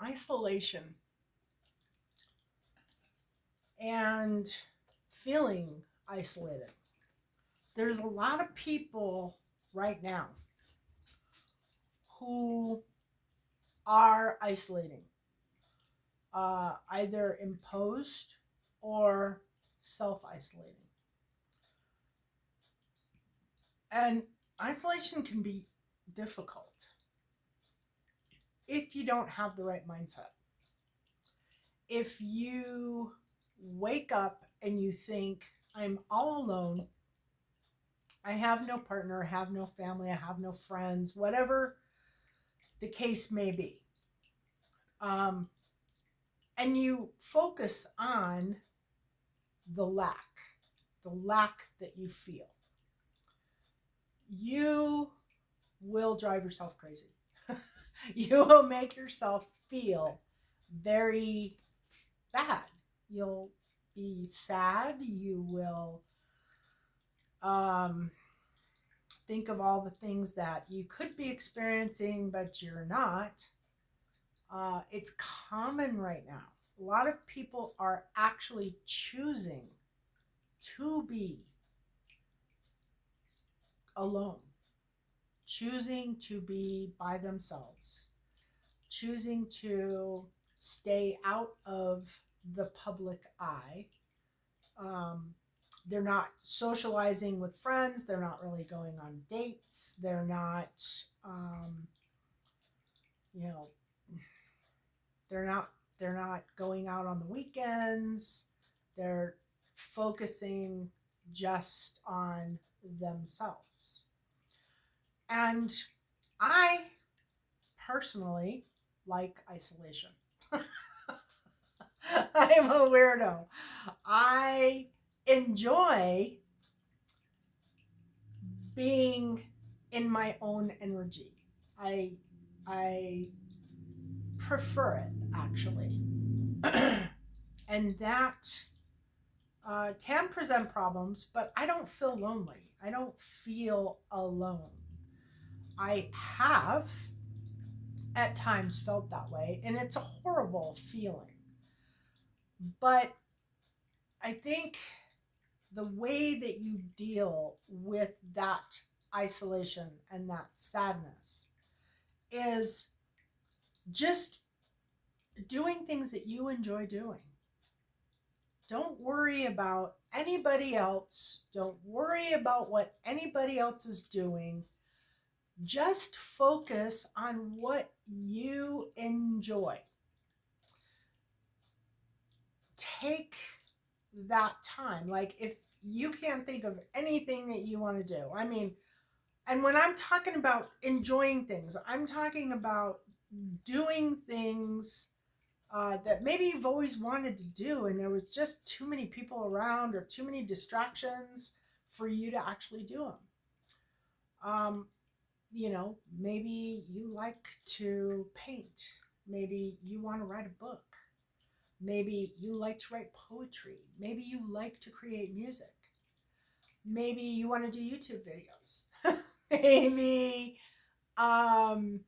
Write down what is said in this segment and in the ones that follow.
Isolation and feeling isolated. There's a lot of people right now who are isolating, either imposed or self isolating. And isolation can be difficult if you don't have the right mindset. If you wake up and you think, I'm all alone, I have no partner, I have no family, I have no friends, whatever the case may be, um, and you focus on the lack that you feel, you will drive yourself crazy. You will make yourself feel very bad. You'll be sad. You will um, think of all the things that you could be experiencing, but you're not. It's common right now. A lot of people are actually choosing to be alone, choosing to be by themselves, choosing to stay out of the public eye. Um, they're not socializing with friends. They're not really going on dates. They're not, um, you know, they're not they're not going out on the weekends. They're focusing just on themselves. And I personally like isolation. I'm a weirdo. I enjoy being in my own energy. I I prefer it actually. And that can present problems, but I don't feel lonely. I don't feel alone. I have at times felt that way, and it's a horrible feeling. But I think the way that you deal with that isolation and that sadness is just doing things that you enjoy doing. Don't worry about anybody else. Don't worry about what anybody else is doing. Just focus on what you enjoy. Take that time. Like, if you can't think of anything that you want to do, I mean, and when I'm talking about enjoying things, I'm talking about doing things that maybe you've always wanted to do, and there was just too many people around or too many distractions for you to actually do them. Um, maybe you like to paint. Maybe you want to write a book. Maybe you like to write poetry. Maybe you like to create music. Maybe you want to do YouTube videos. Maybe um,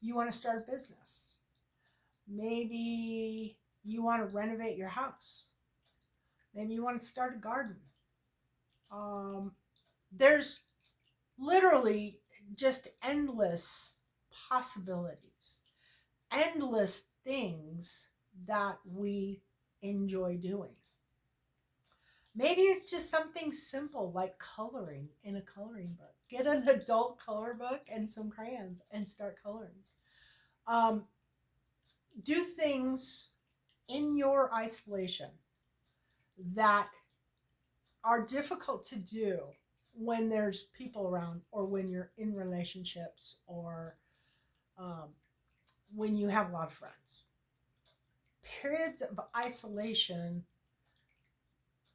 you want to start a business. Maybe you want to renovate your house. Maybe you want to start a garden. Um, there's literally just endless possibilities, endless things that we enjoy doing. Maybe it's just something simple like coloring in a coloring book. Get an adult color book and some crayons and start coloring. Um, do things in your isolation that are difficult to do when there's people around, or when you're in relationships, or um, when you have a lot of friends. Periods of isolation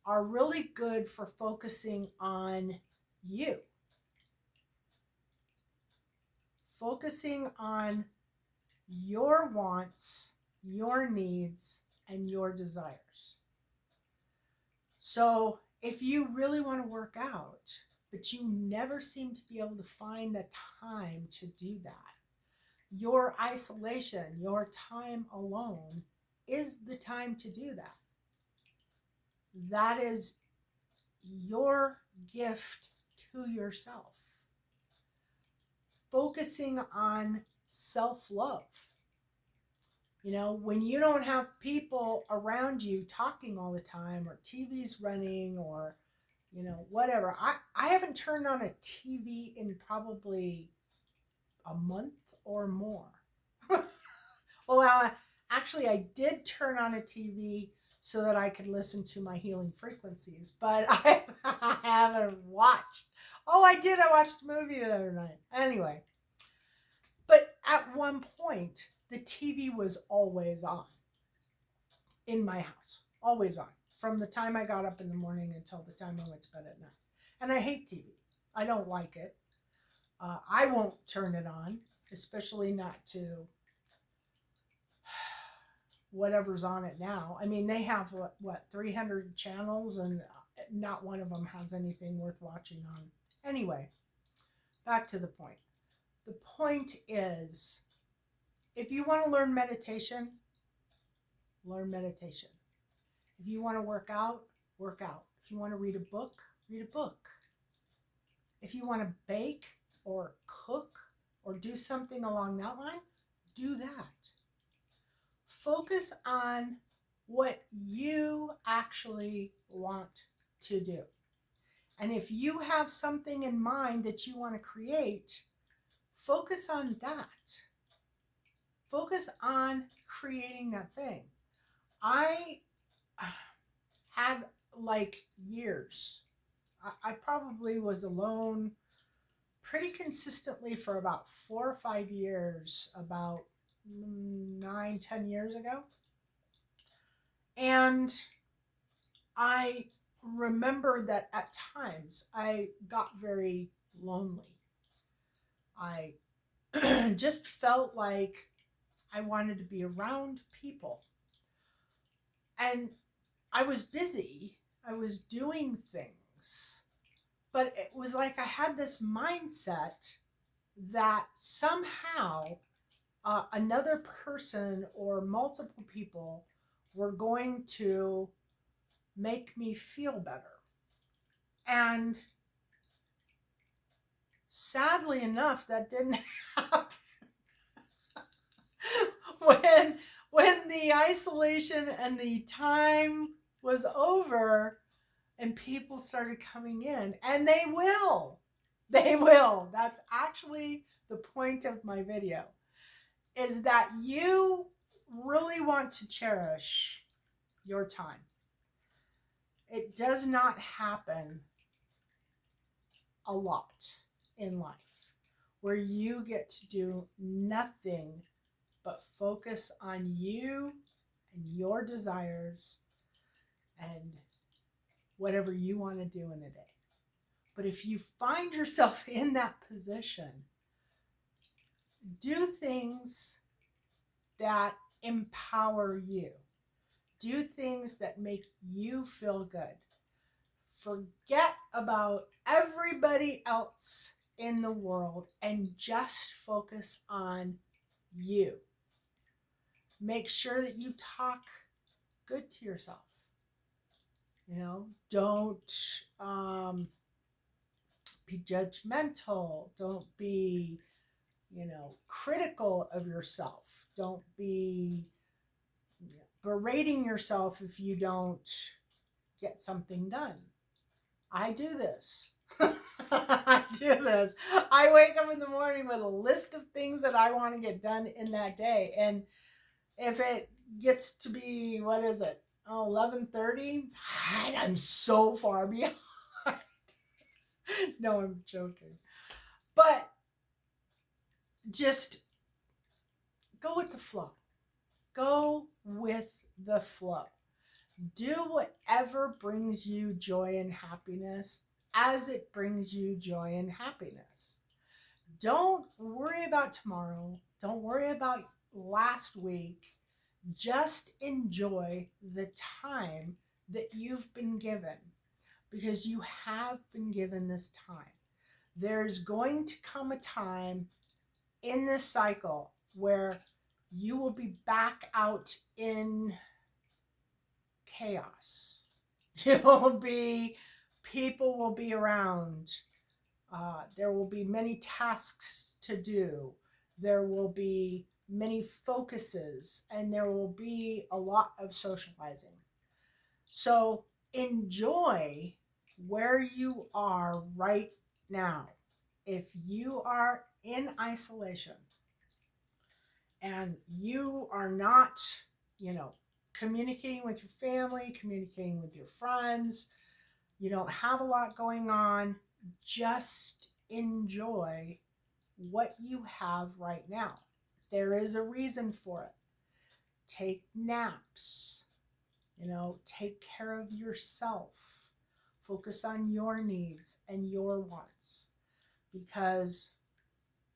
are really good for focusing on you, focusing on your wants, your needs, and your desires. So, if you really want to work out, but you never seem to be able to find the time to do that, Your isolation, your time alone is the time to do that. That is your gift to yourself. Focusing on self love. You know, when you don't have people around you talking all the time, or TV's running, or, you know, whatever. I haven't turned on a TV in probably a month or more. Well, actually, I did turn on a TV so that I could listen to my healing frequencies, but I haven't watched. Oh, I did. I watched a movie the other night. Anyway, but at one point, the TV was always on in my house, always on, from the time I got up in the morning until the time I went to bed at night. And I hate TV. I don't like it. I won't turn it on, especially not to whatever's on it now. I mean, they have what 300 channels, and not one of them has anything worth watching on. Anyway, back to the point. The point is, if you want to learn meditation, learn meditation. If you want to work out, work out. If you want to read a book, read a book. If you want to bake or cook or do something along that line, do that. Focus on what you actually want to do. And if you have something in mind that you want to create, focus on that. Focus on creating that thing. I had like years. I probably was alone pretty consistently for about 4 or 5 years, about 9-10 years ago. And I remember that at times I got very lonely. I just felt like I wanted to be around people. And I was busy, I was doing things, but it was like I had this mindset that somehow another person or multiple people were going to make me feel better. And sadly enough, that didn't happen. when the isolation and the time was over and people started coming in, and they will. That's actually the point of my video, is that you really want to cherish your time. It does not happen a lot in life where you get to do nothing but focus on you and your desires and whatever you want to do in a day. But if you find yourself in that position, do things that empower you. Do things that make you feel good. Forget about everybody else in the world and just focus on you. Make sure that you talk good to yourself. You know, don't be judgmental. Don't be, critical of yourself. Don't be berating yourself if you don't get something done. I do this. I do this. I wake up in the morning with a list of things that I want to get done in that day. And if it gets to be, 11:30, I'm so far behind. No, I'm joking. But just go with the flow. Go with the flow. Do whatever brings you joy and happiness as it brings you joy and happiness. Don't worry about tomorrow. Don't worry about last week. Just enjoy the time that you've been given, because you have been given this time. There's going to come a time in this cycle where you will be back out in chaos. You'll be, people will be around. There will be many tasks to do. There will be many focuses, and there will be a lot of socializing. So enjoy where you are right now. If you are in isolation and you are not, you know, communicating with your family, communicating with your friends, you don't have a lot going on, just enjoy what you have right now. There is a reason for it. Take naps, take care of yourself. Focus on your needs and your wants. Because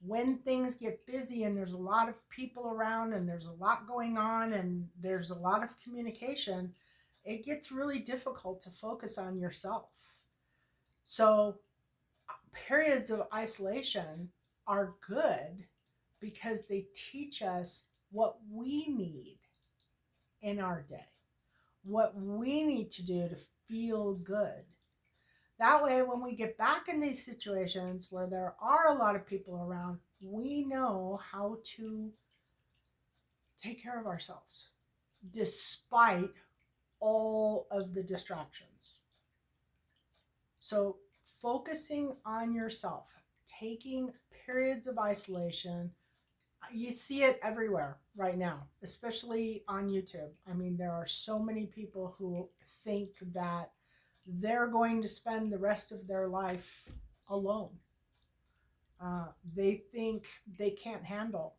when things get busy and there's a lot of people around and there's a lot going on and there's a lot of communication, it gets really difficult to focus on yourself. So periods of isolation are good because they teach us what we need in our day, what we need to do to feel good. That way, when we get back in these situations where there are a lot of people around, we know how to take care of ourselves despite all of the distractions. So, focusing on yourself, taking periods of isolation, you see it everywhere right now, especially on YouTube. I mean, there are so many people who think that they're going to spend the rest of their life alone. They think they can't handle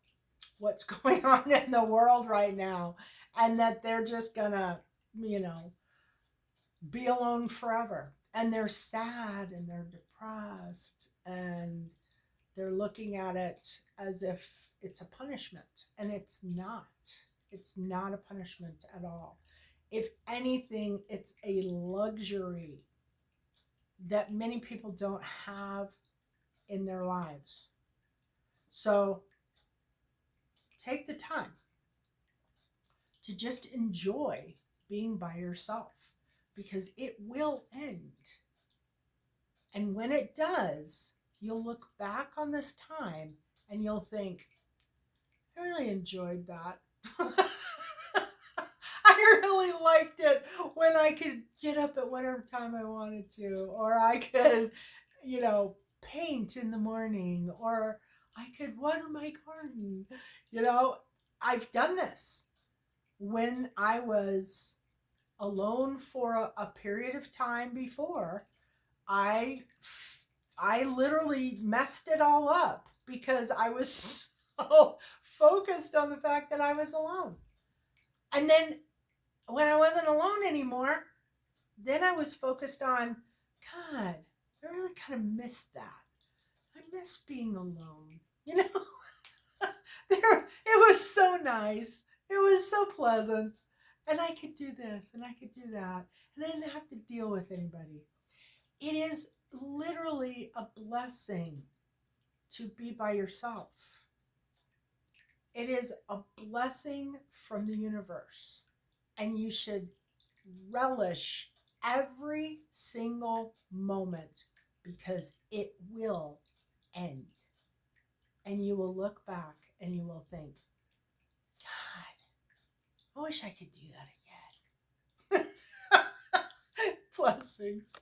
what's going on in the world right now, and that they're just gonna, you know, be alone forever. And they're sad and they're depressed and they're looking at it as if it's a punishment, and it's not. It's not a punishment at all. If anything, it's a luxury that many people don't have in their lives. So take the time to just enjoy being by yourself, because it will end. And when it does, you'll look back on this time and you'll think, I really enjoyed that. I really liked it when I could get up at whatever time I wanted to, or I could, paint in the morning, or I could water my garden. I've done this when I was alone for a period of time before. I literally messed it all up because I was so focused on the fact that I was alone. And then when I wasn't alone anymore, then I was focused on, God, I really kind of missed that. I miss being alone. It was so nice. It was so pleasant. And I could do this and I could do that. And I didn't have to deal with anybody. It is literally a blessing to be by yourself. It is a blessing from the universe. And you should relish every single moment, because it will end. And you will look back and you will think, God, I wish I could do that again. Blessings.